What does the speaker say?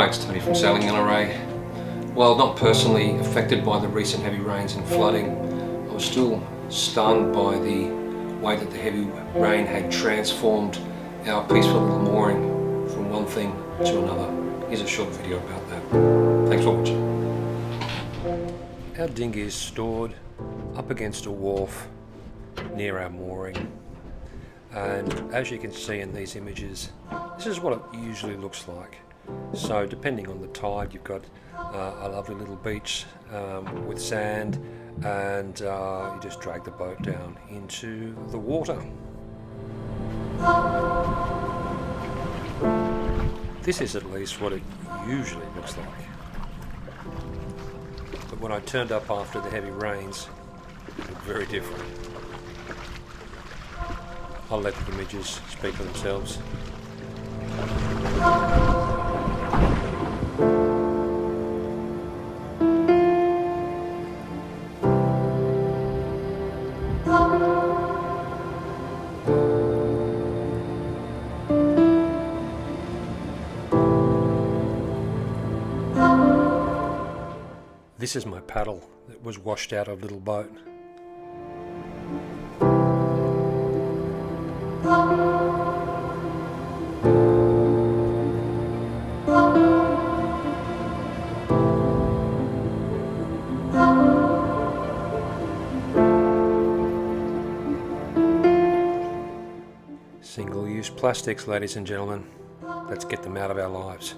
Hi, it's Tony from Sailing NRA. While not personally affected by the recent heavy rains and flooding, I was still stunned by the way that the heavy rain had transformed our peaceful little mooring from one thing to another. Here's a short video about that. Thanks for watching. Our dinghy is stored up against a wharf near our mooring, and as you can see in these images, this is what it usually looks like. So depending on the tide, you've got a lovely little beach with sand, and you just drag the boat down into the water. This is at least what it usually looks like. But when I turned up after the heavy rains, it looked very different. I'll let the images speak for themselves. This is my paddle that was washed out of a little boat. Single-use plastics, ladies and gentlemen. Let's get them out of our lives.